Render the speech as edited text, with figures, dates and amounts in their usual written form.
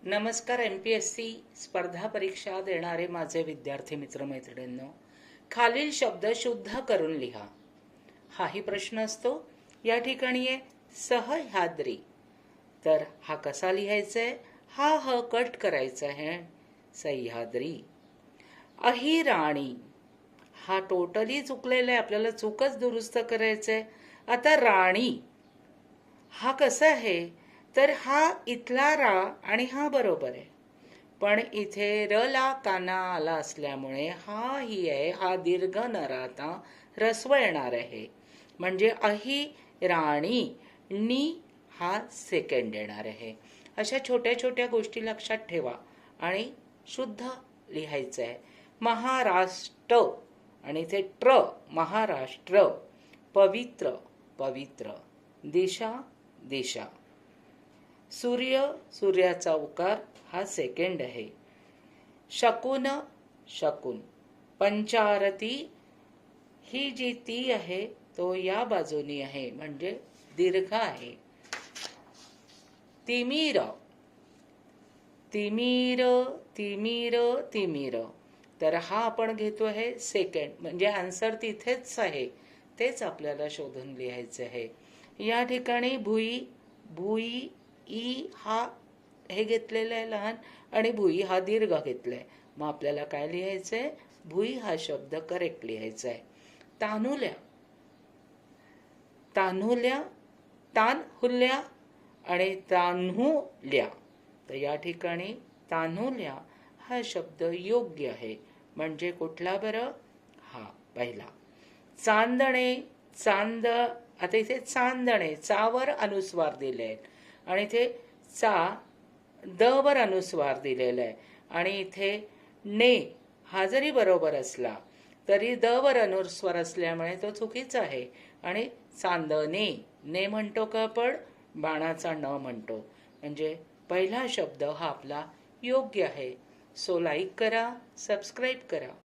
नमस्कार. MPSC स्पर्धा परीक्षा देणारे माझे विद्यार्थी मित्रमैत्रिणींनो, खालील शब्द शुद्ध करून लिहा. हाही प्रश्न असतो. या ठिकाणी आहे सह्याद्री. तर हा कसा लिहायचा आहे? हा कट करायचा आहे. सह्याद्री. अहिराणी. हा टोटली चुकलेला आहे, आपल्याला चूकच दुरुस्त करायचं आहे. आता राणी हा कसा आहे? तर हा इथला रा आणि हा बरोबर आहे, पण इथे र ला काना आला असल्यामुळे हा ही आहे, हा दीर्घ न राहता रस्व येणार आहे. म्हणजे अहि राणी नी हा सेकंड येणार आहे. अशा छोट्या छोट्या गोष्टी लक्षात ठेवा आणि शुद्ध लिहायचं आहे. महाराष्ट्र आणि इथे ट्र, महाराष्ट्र. पवित्र, पवित्र. दिशा, दिशा. सूर्य, सूर्याचा उकार हा सेकंड आहे. शकुन, शकुन. पंचारती ही जी ती आहे तो या बाजूनी आहे, म्हणजे दीर्घ आहे. तिमिर, तिमिर, तिमिर, तिमिर. तर हा आपण घेतो आहे सेकंड, म्हणजे आन्सर तिथेच आहे, तेच आपल्याला शोधून लिहायचे आहे. या ठिकाणी भुई, भुई, ई हा हे घेतलेलं आहे लहान, आणि भुई हा दीर्घ घेतलाय. मग आपल्याला काय लिहायचंय? भुई हा शब्द करेक्ट लिहायचा आहे. तान्हुल्या, तान्हुल्या, तान्हुल्या आणि तान्हुल्या. तर या ठिकाणी तान्हुल्या हा शब्द योग्य आहे. म्हणजे कुठला बरं? हा पहिला. चांदणे, चांद. आता इथे चांदणे चावर अनुस्वार दिले आहेत, आणि इथे चा द वर अनुस्वार दिलेला आहे, आणि इथे ने हा जरी बरोबर असला तरी द वर अनुस्वार असल्यामुळे तो चुकीचा आहे. आणि चांदणे ने म्हणतो का आपण? बाणाचा न म्हणतो. म्हणजे पहिला शब्द हा आपला योग्य आहे. सो लाईक करा, सबस्क्राईब करा.